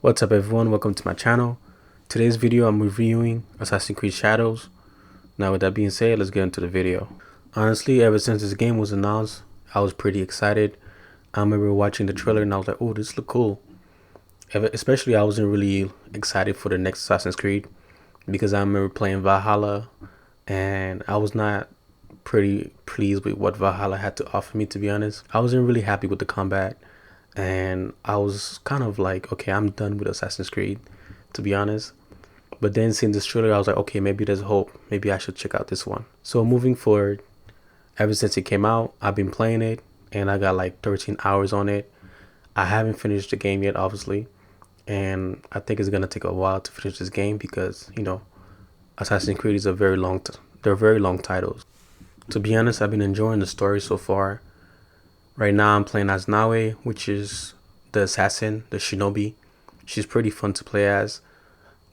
What's up everyone, welcome to my channel. Today's video I'm reviewing Assassin's Creed Shadows. Now with that being said, let's get into the video. Honestly, ever since this game was announced, I was pretty excited. I remember watching the trailer and I was like, oh, this look cool. Especially I wasn't really excited for the next Assassin's Creed because I remember playing Valhalla and I was not pretty pleased with what Valhalla had to offer me, to be honest. I wasn't really happy with the combat and I was kind of like, okay, I'm done with Assassin's Creed, to be honest. But then seeing this trailer, I was like, okay, maybe there's hope. Maybe I should check out this one. So moving forward, ever since it came out, I've been playing it and I got like 13 hours on it. I haven't finished the game yet, obviously. And I think it's going to take a while to finish this game because, Assassin's Creed is they're very long titles. To be honest, I've been enjoying the story so far. Right now I'm playing as Nawe, which is the assassin, the shinobi. She's pretty fun to play as.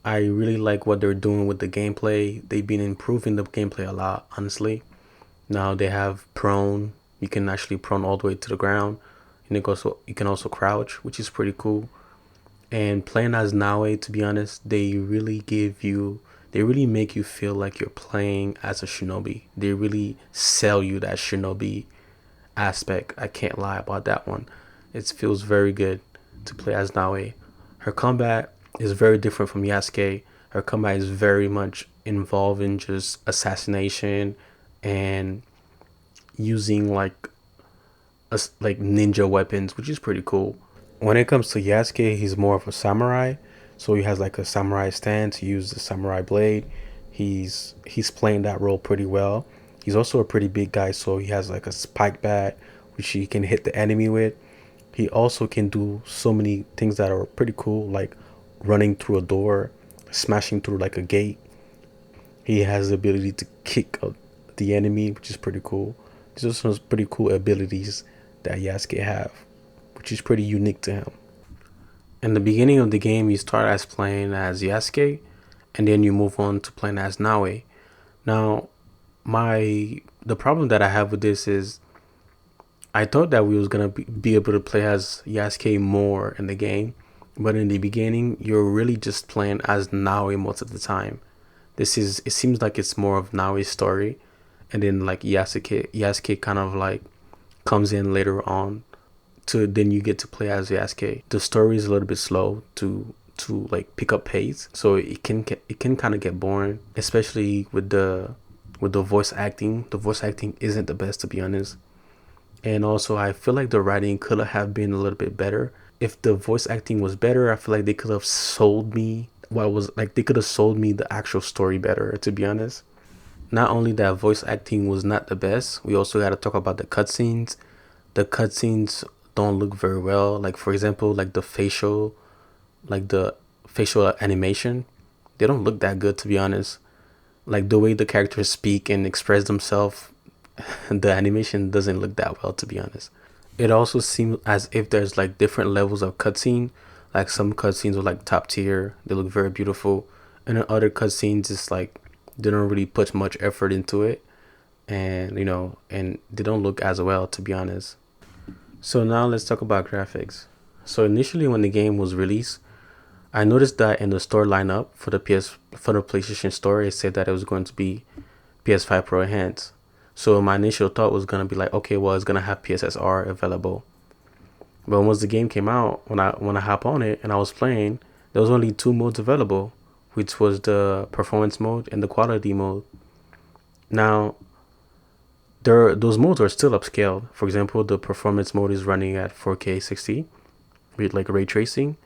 I really like what they're doing with the gameplay. They've been improving the gameplay a lot, honestly. Now they have prone. You can actually prone all the way to the ground. And you can also crouch, which is pretty cool. And playing as Nawe, to be honest, they really make you feel like you're playing as a shinobi. They really sell you that shinobi aspect. I can't lie about that one. It feels very good to play as Nawe. Her combat is very different from Yasuke. Her combat is very much involved in just assassination and using like ninja weapons, which is pretty cool. When it comes to Yasuke, he's more of a samurai, so he has like a samurai stance. He uses the samurai blade. He's playing that role pretty well. He's also a pretty big guy, so he has like a spike bat, which he can hit the enemy with. He also can do so many things that are pretty cool, like running through a door, smashing through like a gate. He has the ability to kick the enemy, which is pretty cool. These are some pretty cool abilities that Yasuke have, which is pretty unique to him. In the beginning of the game, you start as playing as Yasuke, and then you move on to playing as Nawe. Now, the problem that I have with this is I thought that we was gonna be able to play as Yasuke more in the game, but in the beginning, you're really just playing as Nawe most of the time. It seems like it's more of Nawe's story, and then like Yasuke kind of like comes in later on then you get to play as Yasuke. The story is a little bit slow to like pick up pace, so it can kind of get boring, especially with the voice acting. The voice acting isn't the best, to be honest. And also I feel like the writing could have been a little bit better. If the voice acting was better, I feel like they could have sold me the actual story better, to be honest. Not only that voice acting was not the best, we also got to talk about the cutscenes. The cutscenes don't look very well. Like for example, like the facial animation, they don't look that good, to be honest. Like the way the characters speak and express themselves, the animation doesn't look that well, to be honest. It also seems as if there's like different levels of cutscene. Like some cutscenes are like top tier, they look very beautiful, and then other cutscenes it's like they don't really put much effort into it, and and they don't look as well, to be honest. So now let's talk about graphics. So initially when the game was released, I noticed that in the store lineup for the PlayStation Store, it said that it was going to be PS5 Pro Enhanced. So my initial thought was gonna be like, okay, well it's gonna have PSSR available. But once the game came out, when I hop on it and I was playing, there was only two modes available, which was the performance mode and the quality mode. Now, those modes are still upscaled. For example, the performance mode is running at 4K 60 with like ray tracing,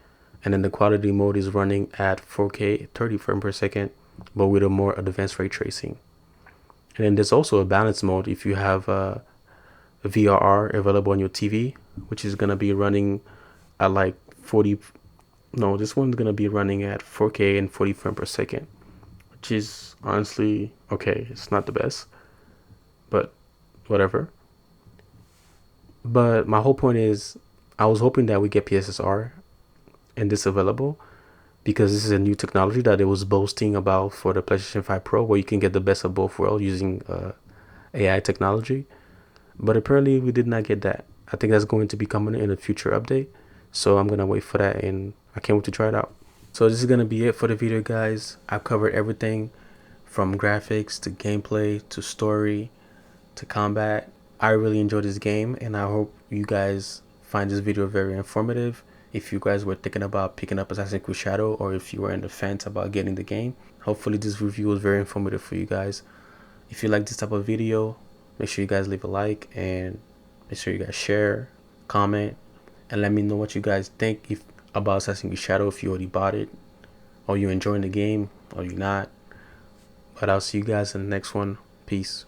and then the quality mode is running at 4K 30 frames per second, but with a more advanced ray tracing. And then there's also a balance mode if you have a VRR available on your TV, which is gonna be running at like 40. No, this one's gonna be running at 4K and 40 frames per second, which is honestly okay. It's not the best, but whatever. But my whole point is I was hoping that we get PSSR and this available, because this is a new technology that it was boasting about for the PlayStation 5 Pro, where you can get the best of both worlds using AI technology. But apparently we did not get that. I think that's going to be coming in a future update, so I'm gonna wait for that, and I can't wait to try it out. So this is gonna be it for the video, guys. I've covered everything from graphics to gameplay to story to combat. I really enjoyed this game, and I hope you guys find this video very informative. If you guys were thinking about picking up Assassin's Creed Shadow, or if you were in the fence about getting the game, hopefully this review was very informative for you guys. If you like this type of video, make sure you guys leave a like, and make sure you guys share, comment, and let me know what you guys think about Assassin's Creed Shadow, if you already bought it, or you're enjoying the game, or you're not. But I'll see you guys in the next one. Peace.